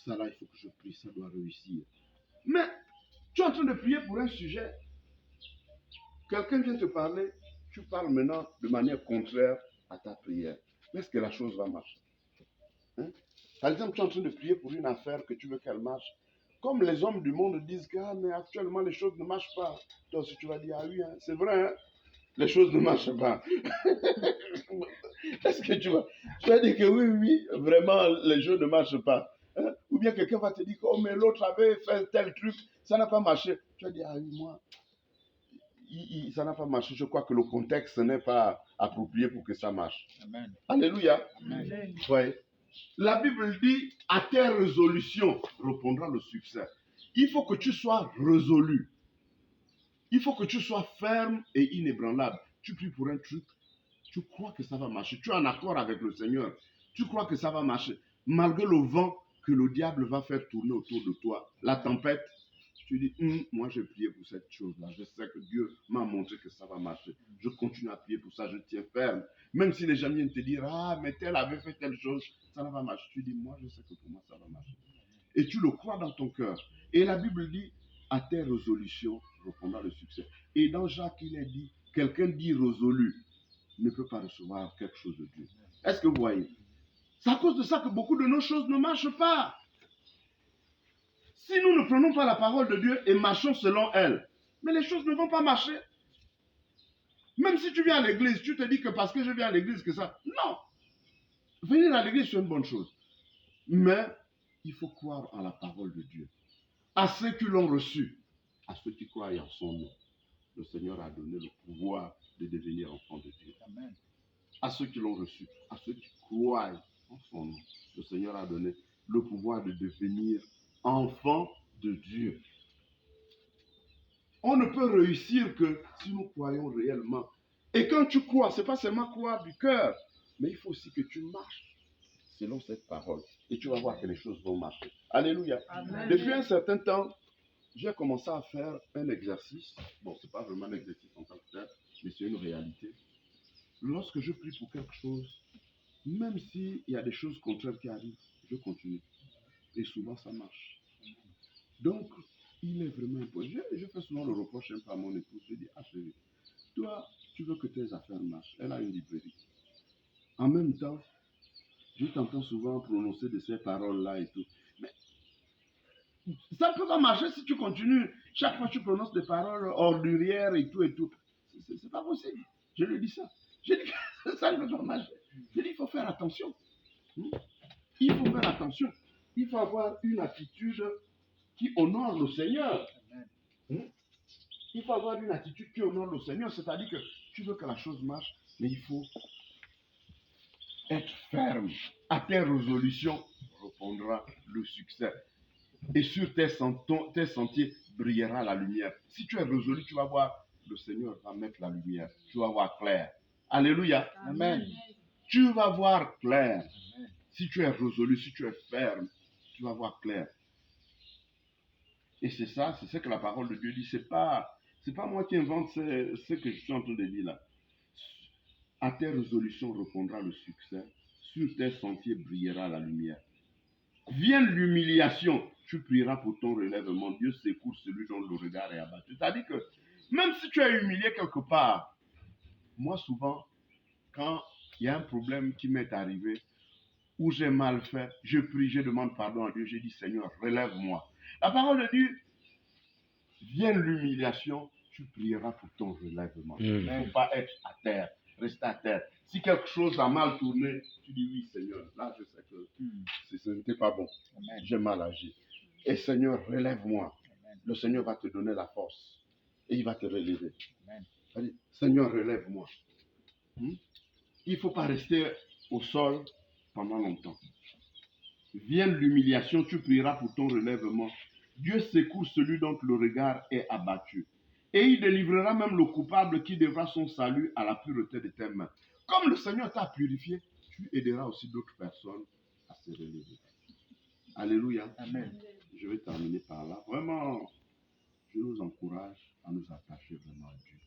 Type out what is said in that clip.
ça là, il faut que je prie, ça doit réussir. Mais tu es en train de prier pour un sujet, quelqu'un vient te parler, tu parles maintenant de manière contraire à ta prière. Mais est-ce que la chose va marcher? Hein? Par exemple, tu es en train de prier pour une affaire que tu veux qu'elle marche. Comme les hommes du monde disent que mais actuellement les choses ne marchent pas. Toi aussi tu vas dire, ah oui, hein, c'est vrai, hein, les choses ne marchent pas. Est-ce que tu vas dire que oui, vraiment les choses ne marchent pas. Hein? Ou bien quelqu'un va te dire que oh, mais l'autre avait fait tel truc, ça n'a pas marché. Tu vas dire, ah oui, moi, ça n'a pas marché. Je crois que le contexte n'est pas approprié pour que ça marche. Amen. Alléluia. Amen. Ouais. La Bible dit, à tes résolutions répondra le succès. Il faut que tu sois résolu. Il faut que tu sois ferme et inébranlable. Tu pries pour un truc, tu crois que ça va marcher. Tu es en accord avec le Seigneur. Tu crois que ça va marcher. Malgré le vent que le diable va faire tourner autour de toi, la tempête, tu dis, moi j'ai prié pour cette chose-là. Je sais que Dieu m'a montré que ça va marcher. Je continue à prier pour ça, je tiens ferme. Même si les gens viennent te dire, ah, mais tel avait fait telle chose, ça ne va marcher. Tu dis, moi je sais que pour moi ça va marcher. Et tu le crois dans ton cœur. Et la Bible dit, à tes résolutions répondra le succès. Et dans Jacques, il est dit, quelqu'un dit résolu ne peut pas recevoir quelque chose de Dieu. Est-ce que vous voyez? C'est à cause de ça que beaucoup de nos choses ne marchent pas. Si nous ne prenons pas la parole de Dieu et marchons selon elle, mais les choses ne vont pas marcher. Même si tu viens à l'église, tu te dis que parce que je viens à l'église que ça... Non. Venir à l'église, c'est une bonne chose. Mais il faut croire en la parole de Dieu. À ceux qui l'ont reçu, à ceux qui croient en son nom, le Seigneur a donné le pouvoir de devenir enfant de Dieu. Amen. À ceux qui l'ont reçu, à ceux qui croient en son nom, le Seigneur a donné le pouvoir de devenir enfant de Dieu. On ne peut réussir que si nous croyons réellement. Et quand tu crois, ce n'est pas seulement croire du cœur, mais il faut aussi que tu marches selon cette parole. Et tu vas voir que les choses vont marcher. Alléluia. Amen. Depuis un certain temps, j'ai commencé à faire un exercice. Bon, ce n'est pas vraiment un exercice en tant que tel, mais c'est une réalité. Lorsque je prie pour quelque chose, même s'il y a des choses contraires qui arrivent, je continue. Et souvent, ça marche. Donc, il est vraiment important. Je fais souvent le reproche un peu à mon épouse. Je dis, ah chérie, toi, tu veux que tes affaires marchent. Elle a une librairie. En même temps, je t'entends souvent prononcer de ces paroles-là et tout. Mais ça ne peut pas marcher si tu continues. Chaque fois, tu prononces des paroles ordurières et tout et tout. C'est pas possible. Je lui dis ça. Je dis que ça ne peut pas marcher. Je dis, il faut faire attention. Il faut faire attention. Il faut avoir une attitude qui honore le Seigneur. Il faut avoir une attitude qui honore le Seigneur. C'est-à-dire que tu veux que la chose marche, mais il faut être ferme. À tes résolutions répondra le succès. Et sur tes sentiers brillera la lumière. Si tu es résolu, tu vas voir, le Seigneur va mettre la lumière. Tu vas voir clair. Alléluia. Amen. Tu vas voir clair. Amen. Si tu es résolu, si tu es ferme, tu vas voir clair. Et c'est ça, c'est ce que la parole de Dieu dit. C'est pas moi qui invente ce que je suis en train de dire là. À tes résolutions répondra le succès. Sur tes sentiers brillera la lumière. Vienne l'humiliation, tu prieras pour ton relèvement. Dieu secoue celui dont le regard est abattu. C'est-à-dire que même si tu es humilié quelque part, moi souvent, quand il y a un problème qui m'est arrivé, où j'ai mal fait, je prie, je demande pardon à Dieu, je dis Seigneur, relève-moi. La parole de Dieu, vienne l'humiliation, tu prieras pour ton relèvement. Il ne faut pas être à terre, rester à terre. Si quelque chose a mal tourné, tu dis oui Seigneur, là je sais que ce n'était pas bon, j'ai mal agi. Et Seigneur, relève-moi. Le Seigneur va te donner la force et il va te relever. Amen. Seigneur, relève-moi. Il ne faut pas rester au sol pendant longtemps. Vienne l'humiliation, tu prieras pour ton relèvement. Dieu secoue celui dont le regard est abattu. Et il délivrera même le coupable qui devra son salut à la pureté de tes mains. Comme le Seigneur t'a purifié, tu aideras aussi d'autres personnes à se relever. Alléluia. Amen. Je vais terminer par là. Vraiment, je nous encourage à nous attacher vraiment à Dieu.